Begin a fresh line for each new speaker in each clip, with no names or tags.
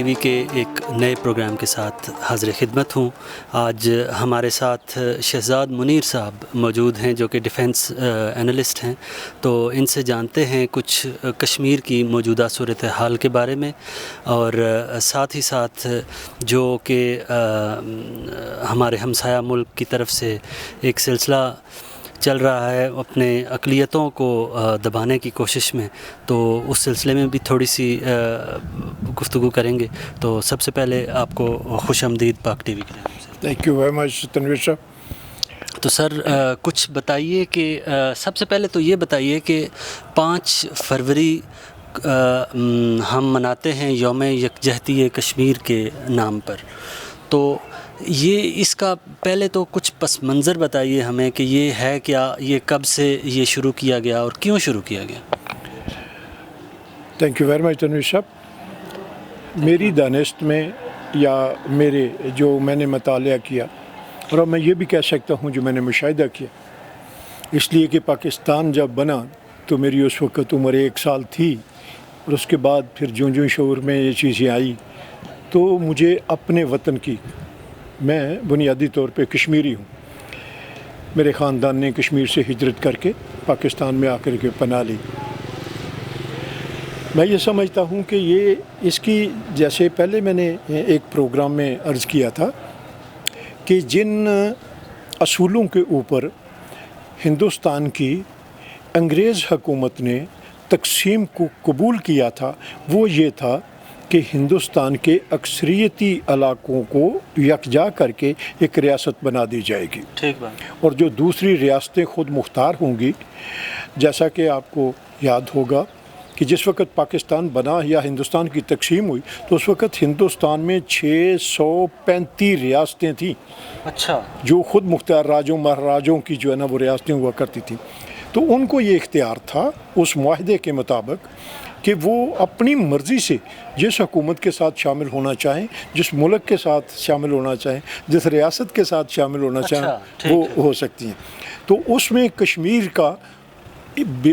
وی کے ایک نئے پروگرام کے ساتھ حاضر خدمت ہوں۔ آج ہمارے ساتھ شہزاد منیر صاحب موجود ہیں جو کہ ڈیفنس انالسٹ ہیں، تو ان سے جانتے ہیں کچھ کشمیر کی موجودہ صورتحال کے بارے میں، اور ساتھ ہی ساتھ جو کہ ہمارے ہمسایہ ملک کی طرف سے ایک سلسلہ چل رہا ہے اپنے اقلیتوں کو دبانے کی کوشش میں، تو اس سلسلے میں بھی تھوڑی سی گفتگو کریں گے۔ تو سب سے پہلے آپ کو خوش آمدید پاک ٹی وی کے نام سے۔
Thank you very much Tanveer صاحب۔
تو سر کچھ بتائیے کہ سب سے پہلے تو یہ بتائیے کہ 5 فروری ہم مناتے ہیں یوم یکجہتی کشمیر کے نام پر، تو یہ اس کا پہلے تو کچھ پس منظر بتائیے ہمیں کہ یہ ہے کیا، یہ کب سے یہ شروع کیا گیا اور کیوں شروع کیا گیا؟
Thank you very much Tanveer صاحب۔ میری دانست میں یا میرے جو میں نے مطالعہ کیا، اور میں یہ بھی کہہ سکتا ہوں جو میں نے مشاہدہ کیا، اس لیے کہ پاکستان جب بنا تو میری اس وقت عمر 1 سال تھی، اور اس کے بعد پھر جوں شعور میں یہ چیزیں آئی تو مجھے اپنے وطن کی، میں بنیادی طور پہ کشمیری ہوں، میرے خاندان نے کشمیر سے ہجرت کر کے پاکستان میں آ کر کے پناہ لی۔ میں یہ سمجھتا ہوں کہ یہ اس کی، جیسے پہلے میں نے ایک پروگرام میں عرض کیا تھا کہ جن اصولوں کے اوپر ہندوستان کی انگریز حکومت نے تقسیم کو قبول کیا تھا، وہ یہ تھا کہ ہندوستان کے اکثریتی علاقوں کو یکجا کر کے ایک ریاست بنا دی جائے گی،
ٹھیک بات،
اور جو دوسری ریاستیں خود مختار ہوں گی۔ جیسا کہ آپ کو یاد ہوگا کہ جس وقت پاکستان بنا یا ہندوستان کی تقسیم ہوئی تو اس وقت ہندوستان میں 635 ریاستیں تھیں،
اچھا،
جو خود مختار راجوں مہاراجوں کی جو ہے نا وہ ریاستیں ہوا کرتی تھیں۔ تو ان کو یہ اختیار تھا اس معاہدے کے مطابق کہ وہ اپنی مرضی سے جس حکومت کے ساتھ شامل ہونا چاہیں، جس ملک کے ساتھ شامل ہونا چاہیں، جس ریاست کے ساتھ شامل ہونا چاہیں، وہ ہو سکتی ہیں۔ تو اس میں کشمیر کا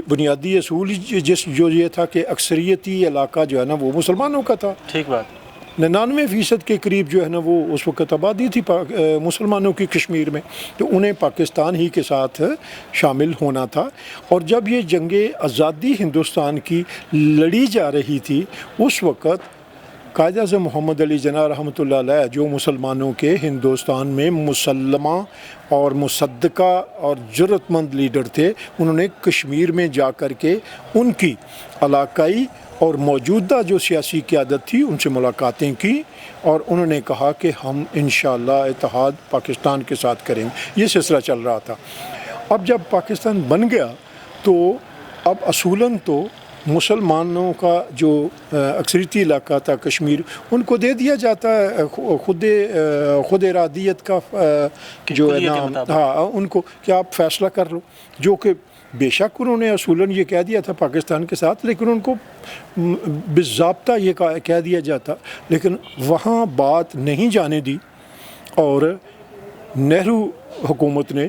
بنیادی اصول جو یہ تھا کہ اکثریتی علاقہ جو ہے نا وہ مسلمانوں کا تھا،
ٹھیک بات،
99% کے قریب جو ہے نا وہ اس وقت آبادی تھی مسلمانوں کی کشمیر میں، تو انہیں پاکستان ہی کے ساتھ شامل ہونا تھا۔ اور جب یہ جنگ آزادی ہندوستان کی لڑی جا رہی تھی، اس وقت قائد اعظم محمد علی جناح رحمۃ اللہ علیہ، جو مسلمانوں کے ہندوستان میں مسلمہ اور مصدقہ اور جرأت مند لیڈر تھے، انہوں نے کشمیر میں جا کر کے ان کی علاقائی اور موجودہ جو سیاسی قیادت تھی ان سے ملاقاتیں کی، اور انہوں نے کہا کہ ہم انشاءاللہ اتحاد پاکستان کے ساتھ کریں گے۔ یہ سلسلہ چل رہا تھا۔ اب جب پاکستان بن گیا تو اب اصولاً تو مسلمانوں کا جو اکثریتی علاقہ تھا کشمیر، ان کو دے دیا جاتا ہے خود ارادیت کا جو ہے نام، ہاں، ان کو کہ آپ فیصلہ کر لو، جو کہ بے شک انہوں نے اصولاً یہ کہہ دیا تھا پاکستان کے ساتھ، لیکن ان کو باضابطہ یہ کہہ دیا جاتا، لیکن وہاں بات نہیں جانے دی، اور نہرو حکومت نے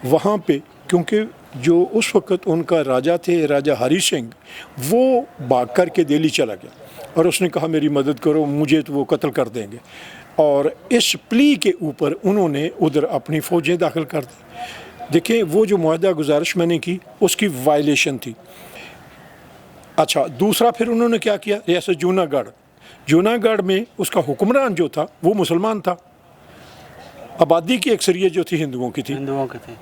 وہاں پہ، کیونکہ جو اس وقت ان کا راجہ تھے راجہ ہری سنگھ، وہ بھاگ کر کے دہلی چلا گیا اور اس نے کہا میری مدد کرو، مجھے تو وہ قتل کر دیں گے، اور اس پلی کے اوپر انہوں نے ادھر اپنی فوجیں داخل کر دی۔ دیکھیں وہ جو معاہدہ گزارش میں نے کی اس کی وائلیشن تھی۔ اچھا، دوسرا پھر انہوں نے کیا کیا، ریاست جوناگڑھ میں اس کا حکمران جو تھا وہ مسلمان تھا، آبادی کی اکثریت جو تھی ہندوؤں کی تھی،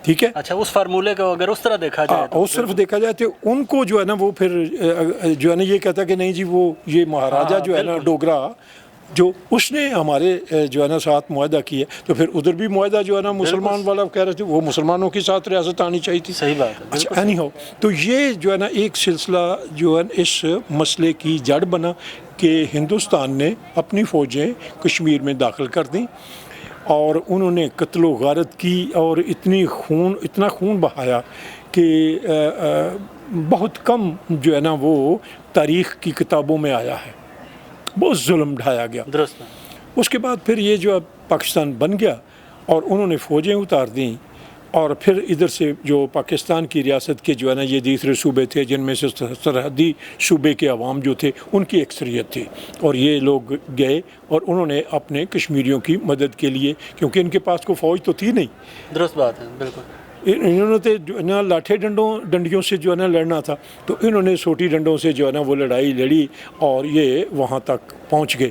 ٹھیک ہے۔
اچھا، اس فارمولے کو اگر اس طرح دیکھا جائے تو
اس طرف دیکھا جائے تو ان کو جو ہے نا وہ پھر جو ہے نا یہ کہتا کہ نہیں جی وہ یہ مہاراجہ جو ہے نا ڈوگرا، جو اس نے ہمارے جو ہے نا ساتھ معاہدہ کیا، تو پھر ادھر بھی معاہدہ جو ہے نا مسلمان والا کہہ رہے تھے وہ مسلمانوں کے ساتھ ریاست آنی چاہیے تھی۔
صحیح بات ہے۔
اچھا، اینی ہو، تو یہ جو ہے نا ایک سلسلہ جو ہے اس مسئلے کی جڑ بنا کہ ہندوستان نے اپنی فوجیں کشمیر میں داخل کر دیں، اور انہوں نے قتل و غارت کی، اور اتنا خون بہایا کہ بہت کم جو ہے نا وہ تاریخ کی کتابوں میں آیا ہے، بہت ظلم ڈھایا گیا۔
درست۔
اس کے بعد پھر یہ جو اب پاکستان بن گیا اور انہوں نے فوجیں اتار دیں، اور پھر ادھر سے جو پاکستان کی ریاست کے جو ہے نا یہ دوسرے صوبے تھے جن میں سے سرحدی صوبے کے عوام جو تھے ان کی اکثریت تھی، اور یہ لوگ گئے اور انہوں نے اپنے کشمیریوں کی مدد کے لیے، کیونکہ ان کے پاس کوئی فوج تو تھی نہیں،
درست بات ہے، بالکل،
انہوں نے تو جو ہے نا لاٹھے ڈنڈیوں سے جو ہے نا لڑنا تھا، تو انہوں نے سوٹی ڈنڈوں سے جو ہے نا وہ لڑائی لڑی اور یہ وہاں تک پہنچ گئے۔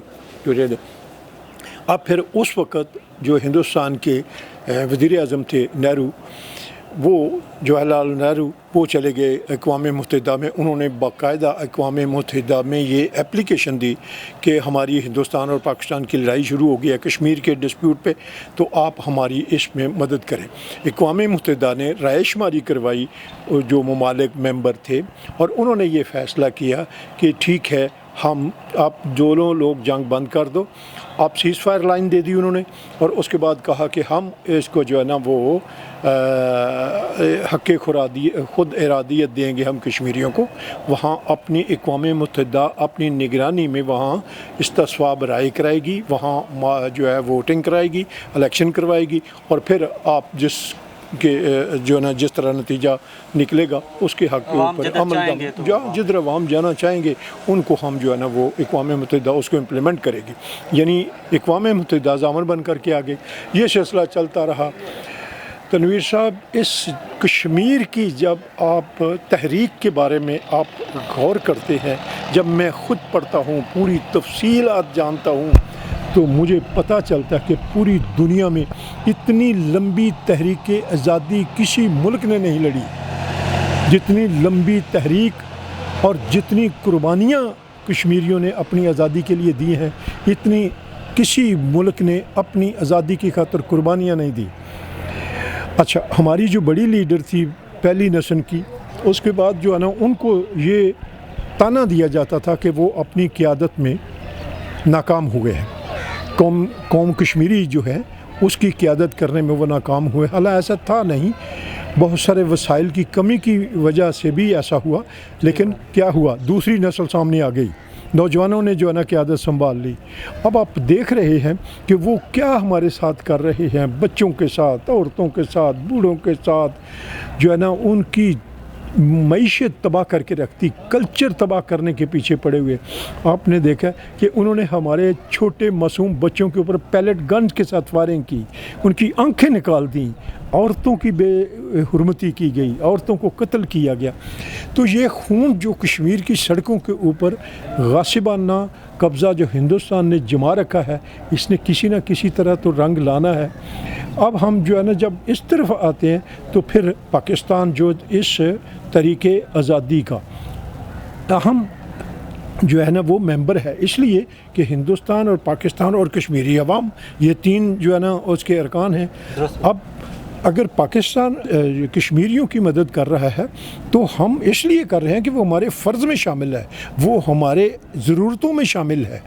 اب پھر اس وقت جو ہندوستان کے وزیر اعظم تھے نہرو، وہ جواہر لال نہرو، وہ چلے گئے اقوام متحدہ میں۔ انہوں نے باقاعدہ اقوام متحدہ میں یہ اپلیکیشن دی کہ ہماری ہندوستان اور پاکستان کی لڑائی شروع ہو گئی ہے کشمیر کے ڈسپیوٹ پہ، تو آپ ہماری اس میں مدد کریں۔ اقوام متحدہ نے رائے شماری کروائی جو ممالک ممبر تھے، اور انہوں نے یہ فیصلہ کیا کہ ٹھیک ہے، آپ دونوں لوگ جنگ بند کر دو، آپ سیز فائر لائن دے دی انہوں نے، اور اس کے بعد کہا کہ ہم اس کو جو ہے نا وہ حق خود ارادیت دیں گے ہم کشمیریوں کو، وہاں اپنی اقوام متحدہ اپنی نگرانی میں وہاں استصواب رائے کرائے گی، وہاں جو ہے ووٹنگ کرائے گی، الیکشن کروائے گی، اور پھر آپ جو ہے نا جس طرح نتیجہ نکلے گا اس کے حق کے اوپر عمل جدھر عوام جانا چاہیں گے ان کو ہم جو ہے نا وہ اقوام متحدہ اس کو امپلیمنٹ کرے گی، یعنی اقوام متحدہ ضامن بن کر کے آگے یہ سلسلہ چلتا رہا۔ تنویر صاحب، اس کشمیر کی جب آپ تحریک کے بارے میں آپ غور کرتے ہیں، جب میں خود پڑھتا ہوں، پوری تفصیلات جانتا ہوں، تو مجھے پتہ چلتا ہے کہ پوری دنیا میں اتنی لمبی تحریک آزادی کسی ملک نے نہیں لڑی، جتنی لمبی تحریک اور جتنی قربانیاں کشمیریوں نے اپنی آزادی کے لیے دی ہیں، اتنی کسی ملک نے اپنی آزادی کی خاطر قربانیاں نہیں دی۔ اچھا، ہماری جو بڑی لیڈر تھی پہلی نسل کی، اس کے بعد جو ہے نا ان کو یہ تانا دیا جاتا تھا کہ وہ اپنی قیادت میں ناکام ہوئے ہیں، قوم کشمیری جو ہے اس کی قیادت کرنے میں وہ ناکام ہوئے۔ حالانکہ ایسا تھا نہیں، بہت سارے وسائل کی کمی کی وجہ سے بھی ایسا ہوا، لیکن کیا ہوا، دوسری نسل سامنے آ گئی، نوجوانوں نے جو ہے نا قیادت سنبھال لی۔ اب آپ دیکھ رہے ہیں کہ وہ کیا ہمارے ساتھ کر رہے ہیں، بچوں کے ساتھ، عورتوں کے ساتھ، بوڑھوں کے ساتھ، جو ہے نا ان کی معیشت تباہ کر کے رکھتی، کلچر تباہ کرنے کے پیچھے پڑے ہوئے۔ آپ نے دیکھا کہ انہوں نے ہمارے چھوٹے معصوم بچوں کے اوپر پیلٹ گنز کے ساتھ فائرنگ کی، ان کی آنکھیں نکال دیں، عورتوں کی بے حرمتی کی گئی، عورتوں کو قتل کیا گیا۔ تو یہ خون جو کشمیر کی سڑکوں کے اوپر غاصبانہ قبضہ جو ہندوستان نے جما رکھا ہے، اس نے کسی نہ کسی طرح تو رنگ لانا ہے۔ اب ہم جو ہے نا جب اس طرف آتے ہیں تو پھر پاکستان جو اس طریقے آزادی کا اہم جو ہے نا وہ ممبر ہے، اس لیے کہ ہندوستان اور پاکستان اور کشمیری عوام، یہ تین جو ہے نا اس کے ارکان ہیں۔ اب اگر پاکستان کشمیریوں کی مدد کر رہا ہے تو ہم اس لیے کر رہے ہیں کہ وہ ہمارے فرض میں شامل ہے، وہ ہمارے ضرورتوں میں شامل ہے۔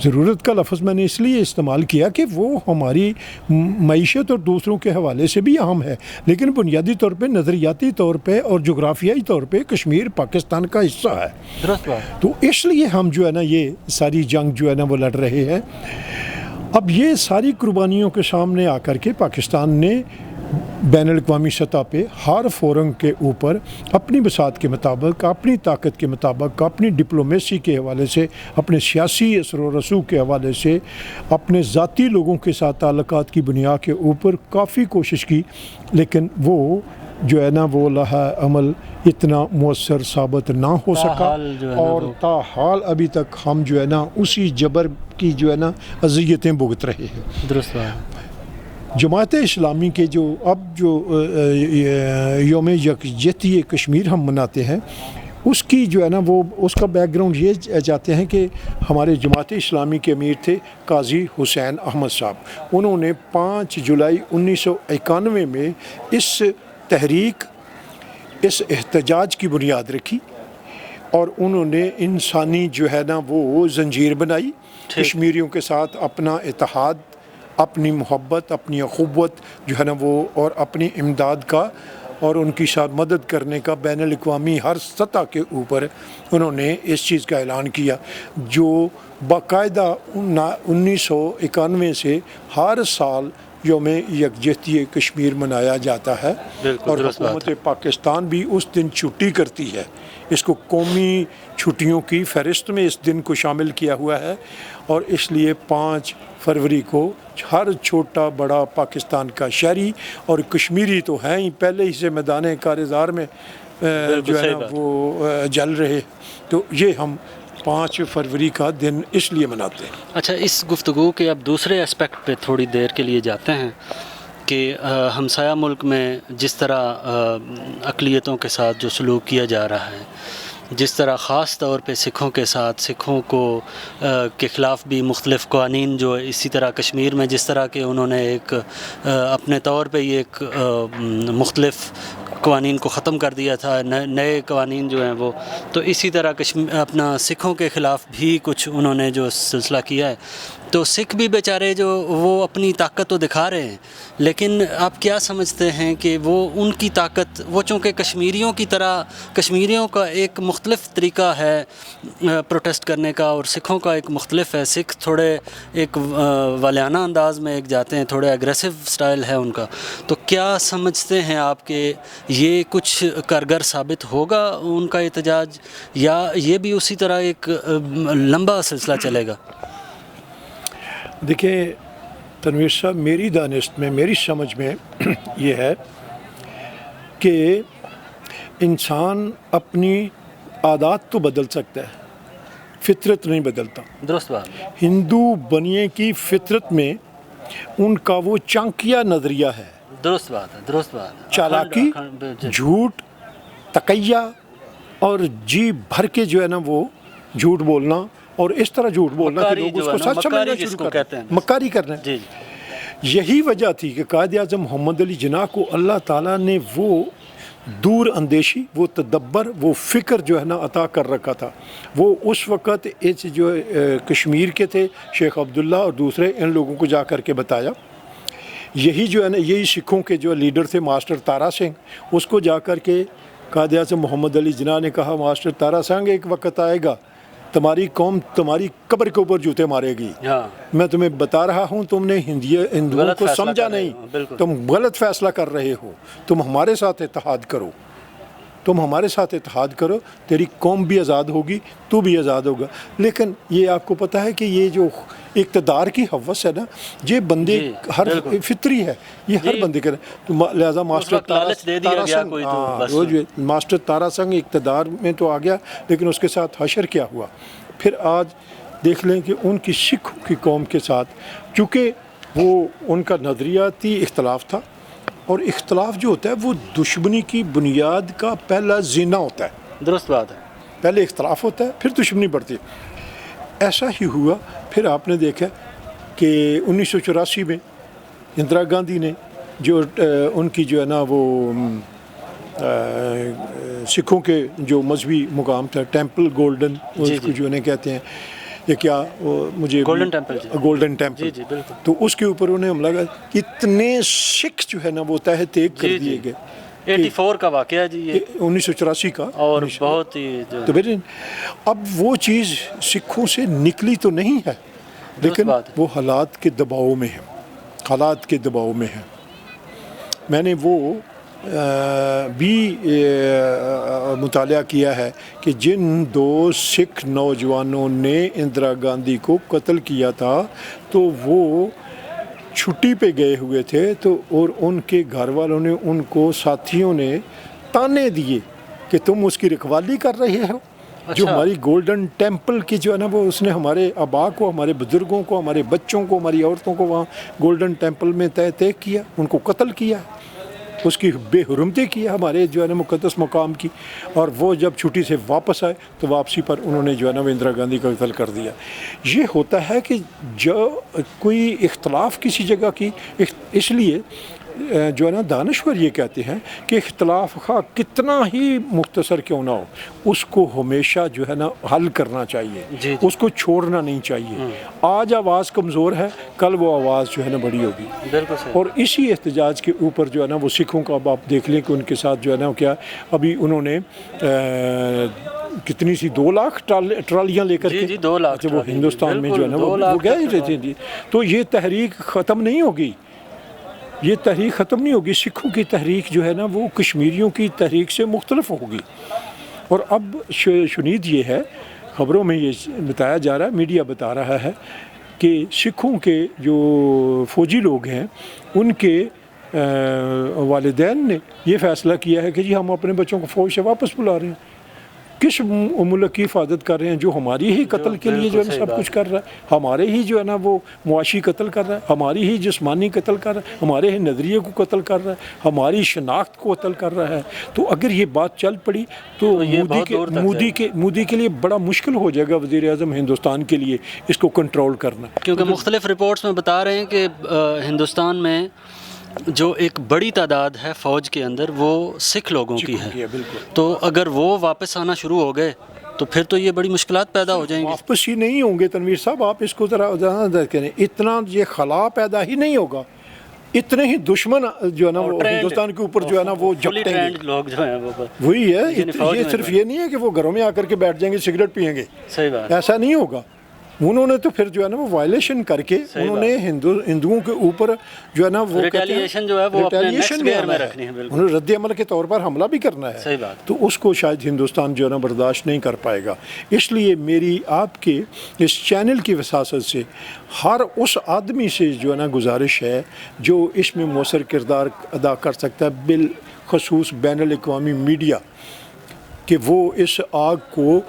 ضرورت کا لفظ میں نے اس لیے استعمال کیا کہ وہ ہماری معیشت اور دوسروں کے حوالے سے بھی اہم ہے، لیکن بنیادی طور پہ، نظریاتی طور پہ اور جغرافیائی طور پہ کشمیر پاکستان کا حصہ ہے۔
درست بات۔
تو اس لیے ہم جو ہے نا یہ ساری جنگ جو ہے نا وہ لڑ رہے ہیں۔ اب یہ ساری قربانیوں کے سامنے آ کر کے پاکستان نے بین الاقوامی سطح پہ ہر فورم کے اوپر اپنی بساط کے مطابق، اپنی طاقت کے مطابق، اپنی ڈپلومیسی کے حوالے سے، اپنے سیاسی اثر و رسوخ کے حوالے سے، اپنے ذاتی لوگوں کے ساتھ تعلقات کی بنیاد کے اوپر کافی کوشش کی، لیکن وہ جو ہے نا وہ لہا عمل اتنا مؤثر ثابت نہ ہو سکا، اور تاحال ابھی تک ہم جو ہے نا اسی جبر کی جو ہے نا اذیتیں بھگت رہے ہیں۔
درست بات۔
جماعت اسلامی کے جو اب جو یوم یکجہتی کشمیر ہم مناتے ہیں، اس کی جو ہے نا وہ اس کا بیک گراؤنڈ یہ جاتے ہیں کہ ہمارے جماعت اسلامی کے امیر تھے قاضی حسین احمد صاحب۔ انہوں نے 5 جولائی 1991 میں اس تحریک، اس احتجاج کی بنیاد رکھی، اور انہوں نے انسانی جو ہے نا وہ زنجیر بنائی، کشمیریوں کے ساتھ اپنا اتحاد، اپنی محبت، اپنی اخوت جو ہے نا وہ، اور اپنی امداد کا اور ان کی ساتھ مدد کرنے کا بین الاقوامی ہر سطح کے اوپر انہوں نے اس چیز کا اعلان کیا، جو باقاعدہ 1991 سے ہر سال یوم یکجہتی کشمیر منایا جاتا ہے، اور حکومت پاکستان بھی اس دن چھٹی کرتی ہے۔ اس کو قومی چھٹیوں کی فہرست میں اس دن کو شامل کیا ہوا ہے، اور اس لیے 5 فروری کو ہر چھوٹا بڑا پاکستان کا شہری اور کشمیری تو ہیں ہی، پہلے ہی سے میدان کارزار میں جو ہے نا وہ جل رہے، تو یہ ہم 5 فروری کا دن اس لیے مناتے ہیں۔
اچھا، اس گفتگو کے اب دوسرے اسپیکٹ پہ تھوڑی دیر کے لیے جاتے ہیں کہ ہمسایہ ملک میں جس طرح اقلیتوں کے ساتھ جو سلوک کیا جا رہا ہے، جس طرح خاص طور پہ سکھوں کے ساتھ، سکھوں کو کے خلاف بھی مختلف قوانین، جو اسی طرح کشمیر میں جس طرح کہ انہوں نے ایک اپنے طور پہ یہ ایک مختلف قوانین کو ختم کر دیا تھا، نئے قوانین جو ہیں وہ، تو اسی طرح اپنا سکھوں کے خلاف بھی کچھ انہوں نے جو سلسلہ کیا ہے، تو سکھ بھی بیچارے جو وہ اپنی طاقت تو دکھا رہے ہیں، لیکن آپ کیا سمجھتے ہیں کہ وہ ان کی طاقت، وہ چونکہ کشمیریوں کی طرح، کشمیریوں کا ایک مختلف طریقہ ہے پروٹیسٹ کرنے کا اور سکھوں کا ایک مختلف ہے، سکھ تھوڑے ایک والیانہ انداز میں ایک جاتے ہیں، تھوڑے اگریسو سٹائل ہے ان کا، تو کیا سمجھتے ہیں آپ کہ یہ کچھ کارگر ثابت ہوگا ان کا احتجاج، یا یہ بھی اسی طرح ایک لمبا سلسلہ چلے گا؟
دیکھیں تنویر صاحب، میری دانست میں، میری سمجھ میں یہ ہے کہ انسان اپنی عادات تو بدل سکتا ہے، فطرت نہیں بدلتا۔
درست بات۔
ہندو بنیے کی فطرت میں ان کا وہ چانکیا نظریہ ہے،
درست بات ہے، درست بات ہے،
چالاکی، جھوٹ، تقیہ، اور جی بھر کے جو ہے نا وہ جھوٹ بولنا، اور اس طرح جھوٹ بولنا کہ لوگ اس کو سچ سمجھنا شروع کرتے ہیں، مکاری کرنا۔ یہی وجہ تھی کہ قائد اعظم محمد علی جناح کو اللہ تعالیٰ نے وہ دور اندیشی، وہ تدبر، وہ فکر جو ہے نا عطا کر رکھا تھا۔ وہ اس وقت جو کشمیر کے تھے شیخ عبداللہ اور دوسرے، ان لوگوں کو جا کر کے بتایا۔ یہی جو ہے نا، یہی سکھوں کے جو لیڈر تھے ماسٹر تارا سنگھ، اس کو جا کر کے قائد اعظم محمد علی جناح نے کہا، ماسٹر تارا سنگھ ایک وقت آئے گا تمہاری قوم تمہاری قبر کے اوپر جوتے مارے گی، میں تمہیں بتا رہا ہوں، تم نے ہندوؤں کو سمجھا نہیں، تم غلط فیصلہ کر رہے ہو، تم ہمارے ساتھ اتحاد کرو، تم ہمارے ساتھ اتحاد کرو، تیری قوم بھی آزاد ہوگی، تو بھی آزاد ہوگا۔ لیکن یہ آپ کو پتہ ہے کہ یہ جو اقتدار کی ہوس ہے نا، یہ بندے ہر فطری ہے، یہ ہر بندے کرے، تو لہٰذا ماسٹر تارا سنگھ اقتدار میں تو آ گیا، لیکن اس کے ساتھ حشر کیا ہوا۔ پھر آج دیکھ لیں کہ ان کی سکھوں کی قوم کے ساتھ، چونکہ وہ ان کا نظریاتی اختلاف تھا، اور اختلاف جو ہوتا ہے وہ دشمنی کی بنیاد کا پہلا زینہ ہوتا ہے۔
درست بات ہے،
پہلے اختلاف ہوتا ہے، پھر دشمنی بڑھتی ہے۔ ایسا ہی ہوا۔ پھر آپ نے دیکھا کہ 1984 میں اندرا گاندھی نے جو ان کی جو ہے نا وہ سکھوں کے جو مذہبی مقام تھا ٹیمپل گولڈن، اس کو جو انہیں کہتے ہیں، یہ کیا مجھے
گولڈن ٹیمپل،
گولڈن ٹیمپل، تو اس کے اوپر انہیں حملہ کیا، اتنے سکھ جو ہے نا وہ تہہ تیگ کر دیے گئے۔
84 کا واقعہ جی، یہ
1984 کا،
اور بہت ہی
تو اب وہ چیز سکھوں سے نکلی تو نہیں ہے، لیکن وہ حالات کے دباؤ میں ہے، حالات کے دباؤ میں ہے۔ میں نے وہ بھی مطالعہ کیا ہے کہ جن 2 سکھ نوجوانوں نے اندرا گاندھی کو قتل کیا تھا، تو وہ چھٹی پہ گئے ہوئے تھے، تو اور ان کے گھر والوں نے ان کو، ساتھیوں نے تانے دیے کہ تم اس کی رکھوالی کر رہے ہو، جو ہماری گولڈن ٹیمپل کی جو ہے نا وہ، اس نے ہمارے آبا کو، ہمارے بزرگوں کو، ہمارے بچوں کو، ہماری عورتوں کو وہاں گولڈن ٹیمپل میں تہہ کیا، ان کو قتل کیا، اس کی بے حرمتی کی ہمارے جو ہے نا مقدس مقام کی۔ اور وہ جب چھٹی سے واپس آئے تو واپسی پر انہوں نے جو ہے نا وہ اندرا گاندھی کا قتل کر دیا۔ یہ ہوتا ہے کہ جو کوئی اختلاف کسی جگہ کی، اس لیے جو ہے نا دانشور یہ کہتے ہیں کہ اختلاف خواہ کتنا ہی مختصر کیوں نہ ہو، اس کو ہمیشہ جو ہے نا حل کرنا چاہیے، اس کو چھوڑنا نہیں چاہیے۔ آج آواز کمزور ہے، کل وہ آواز جو ہے نا بڑی ہوگی۔ اور اسی احتجاج کے اوپر جو ہے نا وہ سکھوں کا، اب آپ دیکھ لیں کہ ان کے ساتھ جو ہے نا کیا، ابھی انہوں نے کتنی سی 2 لاکھ ٹرالیاں لے کر کے
2 لاکھ
وہ ہندوستان میں جو ہے نا وہ گئے رہتے ہیں۔ تو یہ تحریک ختم نہیں ہوگی، یہ تحریک ختم نہیں ہوگی. سکھوں کی تحریک جو ہے نا وہ کشمیریوں کی تحریک سے مختلف ہوگی. اور اب شنید یہ ہے، خبروں میں یہ بتایا جا رہا ہے، میڈیا بتا رہا ہے کہ سکھوں کے جو فوجی لوگ ہیں ان کے والدین نے یہ فیصلہ کیا ہے کہ جی ہم اپنے بچوں کو فوج سے واپس بلا رہے ہیں. کس ملک کی حفاظت کر رہے ہیں جو ہماری ہی قتل کے لیے جو ہے سب کچھ کر رہا ہے، ہمارے ہی جو ہے نا وہ معاشی قتل کر رہا ہے، ہماری ہی جسمانی قتل کر رہا ہے، ہمارے ہی نظریے کو قتل کر رہا ہے، ہماری شناخت کو قتل کر رہا ہے. تو اگر یہ بات چل پڑی تو مودی کے لیے بڑا مشکل ہو جائے گا وزیر اعظم ہندوستان کے لیے اس کو کنٹرول کرنا.
کیونکہ مختلف رپورٹس میں بتا رہے ہیں کہ ہندوستان میں جو ایک بڑی تعداد ہے فوج کے اندر وہ سکھ لوگوں کی ہے. تو اگر وہ واپس آنا شروع ہو گئے تو پھر تو یہ بڑی مشکلات پیدا ہو جائیں گی.
واپس ہی نہیں ہوں گے تنویر صاحب، آپ اس کو ذرا کریں. اتنا یہ خلا پیدا ہی نہیں ہوگا، اتنے ہی دشمن جو ہے نا وہ ہندوستان کے اوپر جو ہے نا وہ جپٹیں گے.
لوگ جو ہیں
وہی ہے، یہ صرف یہ نہیں ہے کہ وہ گھروں میں آ کر کے بیٹھ جائیں گے سگریٹ پئیں گے.
صحیح بات،
ایسا نہیں ہوگا. انہوں نے تو پھر جو ہے نا وہ وائلیشن کر کے انہوں نے ہندوؤں کے اوپر جو ہے نا وہ
ریٹیلیشن جو ہے وہ اپنے نیکسٹ گیئر میں رکھنی ہے.
انہوں نے رد عمل کے طور پر حملہ بھی کرنا ہے.
صحیح بات.
تو اس کو شاید ہندوستان جو ہے نا برداشت نہیں کر پائے گا. اس لیے میری آپ کے اس چینل کی وساست سے ہر اس آدمی سے جو ہے نا گزارش ہے جو اس میں مؤثر کردار ادا کر سکتا ہے، بالخصوص بین الاقوامی میڈیا، کہ وہ اس آگ کو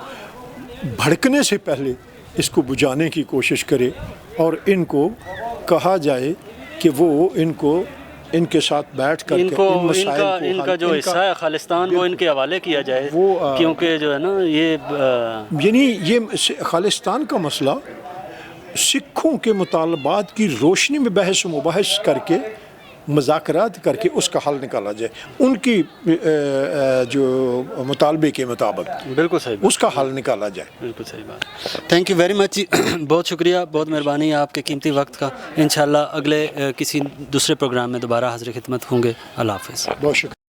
بھڑکنے سے پہلے اس کو بجھانے کی کوشش کرے اور ان کو کہا جائے کہ وہ ان کے ساتھ بیٹھ کر
ان کا جو حصہ ہے خالستان وہ ان کے حوالے کیا جائے. کیونکہ جو ہے نا
یہ خالستان کا مسئلہ سکھوں کے مطالبات کی روشنی میں بحث و مباحث کر کے مذاکرات کر کے اس کا حل نکالا جائے، ان کی جو مطالبے کے مطابق.
بالکل صحیح، اس
کا حل نکالا جائے.
بالکل صحیح بات. Thank you very much. بہت شکریہ، بہت مہربانی آپ کے قیمتی وقت کا. انشاءاللہ اگلے کسی دوسرے پروگرام میں دوبارہ حاضر خدمت ہوں گے. اللہ حافظ.
بہت شکریہ.